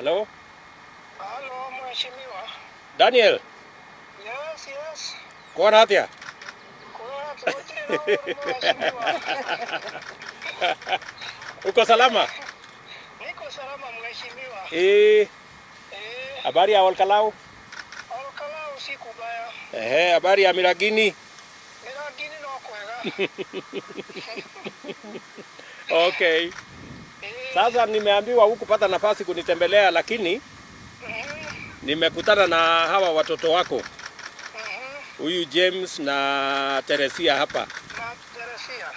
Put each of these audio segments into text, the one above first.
Hello? Hello, mheshimiwa. Daniel? Yes, yes. Kuona atia? Kwa tujiro mheshimiwa. Uko salama? Niko salama mheshimiwa. Habari ya Olkalau? Olkalau si kubaya. Habari ya Miragini? Miragini no kwega. Okay. Sasa nimeambiwa hukupata nafasi kunitembelea, lakini nimekutana na hawa watoto wako. Huyu James na Teresia hapa. Na Teresia.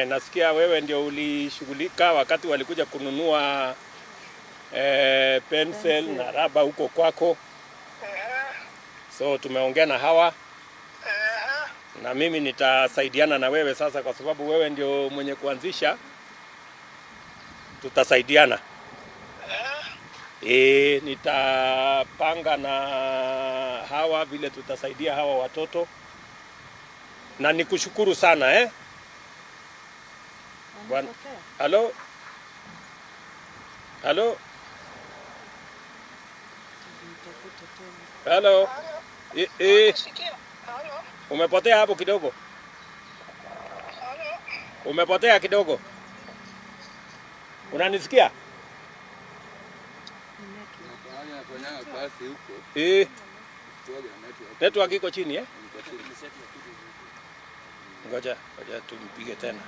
Nasikia wewe ndio ulishughulika wakati walikuja kununua pencil na raba huko kwako. So tumeongea na hawa. Na mimi nitasaidiana na wewe sasa kwa sababu wewe ndio mwenye kuanzisha. Tutasaidiana. Nitapanga na hawa vile tutasaidia hawa watoto. Na nikushukuru sana Bwana. Halo? Halo? Halo? Umepotea hapo kidogo? Halo? Umepotea kidogo? Unanisikia? Network iko chini Ngoja tumpige tena.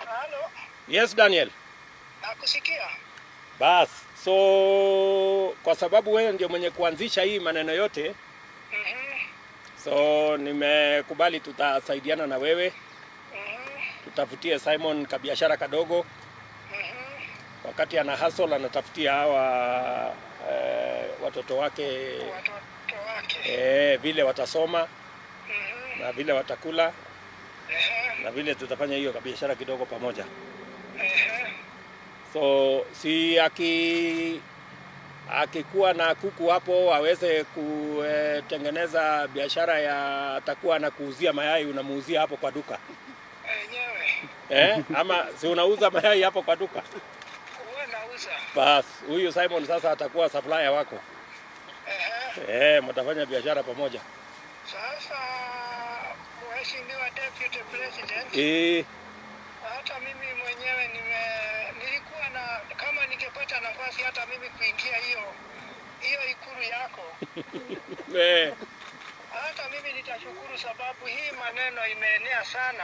Halo? Yes, Daniel. Nakusikia. Bas, so kwa sababu wewe ndio mwenye kuanzisha hii maneno yote, so nimekubali tutasaidiana na wewe. Tutafutie Simon kabiashara kadogo. Wakati ana hustle anatafutia hawa watoto wake vile watasoma na vile watakula na vile tutafanya hiyo kabiashara kidogo pamoja. So si akikuwa na kuku hapo aweze kutengeneza biashara ya atakuwa na kuuzia mayai, unamuuzia hapo kwa duka. Ama si unauza mayai hapo kwa duka? Nauza. Bas, huyu Simon sasa atakuwa supplier wako. Mtafanya biashara pamoja. Sasa mheshimiwa Deputy President. Hata mimi mwenyewe nilikuwa na kama ningepata nafasi hata mimi kuingia hiyo ikulu yako. Hata mimi nitashukuru sababu hii maneno imeenea sana.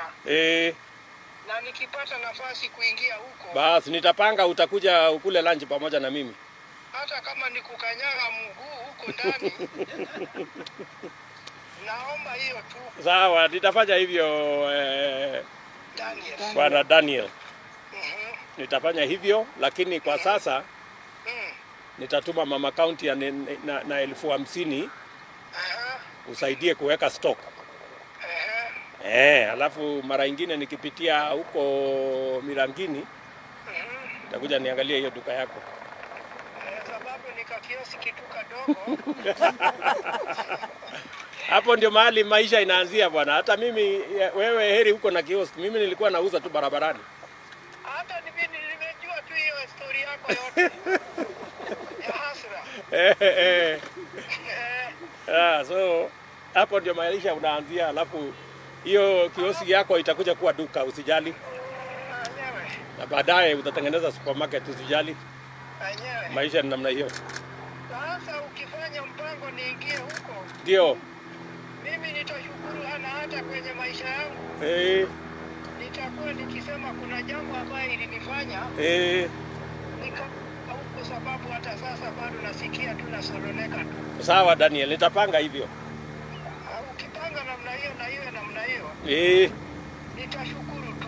Na nikipata nafasi kuingia huko. Basi nitapanga utakuja ukule lunch pamoja na mimi. Hata kama nikukanyaga mguu huko ndani. Naomba hiyo tu. Sawa, nitafanya hivyo Bwana Daniel. Nitafanya hivyo, lakini kwa sasa nitatuma mama county na 50,000 usaidie kuweka stock. Alafu mara nyingine nikipitia huko Mirangini nitakuja niangalie hiyo duka yako. Sababu nikakiosi kitu kadogo. Hapo ndio mahali maisha inaanzia bwana. Hata mimi wewe heri huko na kioski. Mimi nilikuwa nauza tu barabarani. Hata mimi nimejua tu hiyo story yako yote. Ya hasira. So hapo ndio maisha unaanzia, alafu hiyo kioski yako itakuja kuwa duka, usijali. Na baadaye utatengeneza supermarket, usijali. Maisha ni namna hiyo. Sasa ukifanya mpango niingie huko. Ndio. Mimi nitashukuru hata kwenye maisha yangu. Nitakuwa nikisema kuna jambo ambayo ilinifanya. Kwa sababu hata sasa bado nasikia tu nasononeka tu. Sawa Daniel, nitapanga hivyo. Ukipanga namna hiyo na hiyo namna hiyo. Nitashukuru tu.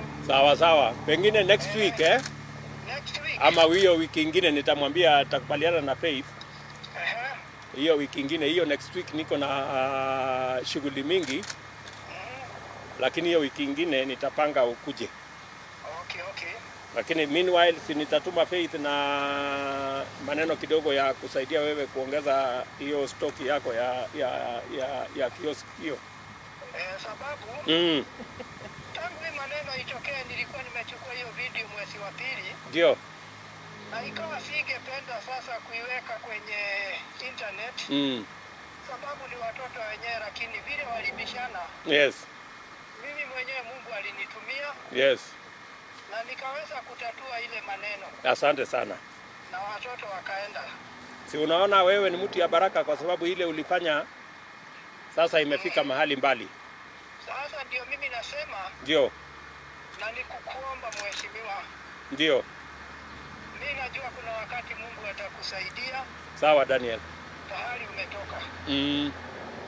Sawa. Pengine next week Next week. Ama hiyo wiki nyingine nitamwambia atakubaliana na Faith. Hiyo wiki nyingine, hiyo next week niko na shughuli mingi. Lakini hiyo wiki nyingine nitapanga ukuje. Okay. Lakini meanwhile si nitatuma Faith na maneno kidogo ya kusaidia wewe kuongeza hiyo stock yako ya kiosk hiyo. Sababu tangu hii maneno itokee nilikuwa nimechukua hiyo video mwezi wa pili. Ndio. Na ikawa singependa sasa kuiweka kwenye internet. Sababu ni watoto wenyewe, lakini vile walibishana. Yes. Mimi mwenyewe Mungu alinitumia. Yes. Na nikaweza kutatua ile maneno. Asante sana. Na watoto wakaenda. Si unaona wewe ni mtu ya baraka kwa sababu ile ulifanya sasa imefika mahali mbali. Sasa ndio mimi nasema. Ndio. Na nikukuomba mheshimiwa. Ndio. Mimi najua kuna wakati Mungu atakusaidia. Sawa Daniel. Pahali umetoka.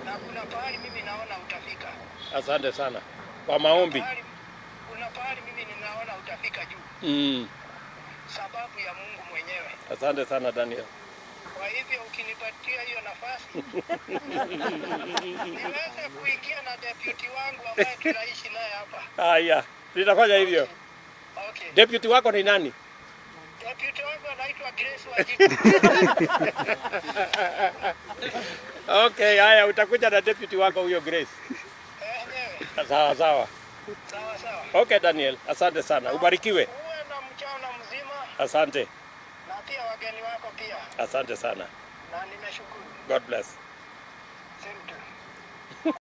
Na kuna pahali mimi naona utafika. Asante sana. Kwa maombi. Kuna pahali mimi ninaona utafika juu. Sababu ya Mungu mwenyewe. Asante sana Daniel. Kwa hivyo ukinipatia hiyo nafasi niweze kuingia na deputy wangu ambaye tunaishi naye hapa. Haya, nitafanya hivyo. Okay. Deputy wako ni nani? Deputy wangu anaitwa Grace Wajibu. Okay, haya utakuja na deputy wako huyo Grace. Sawa. Sawa. Okay Daniel, asante sana. Ubarikiwe. Uwe na mchana mzima. Asante. Na pia wageni wako pia. Asante sana. Na nimeshukuru. God bless. Same to you.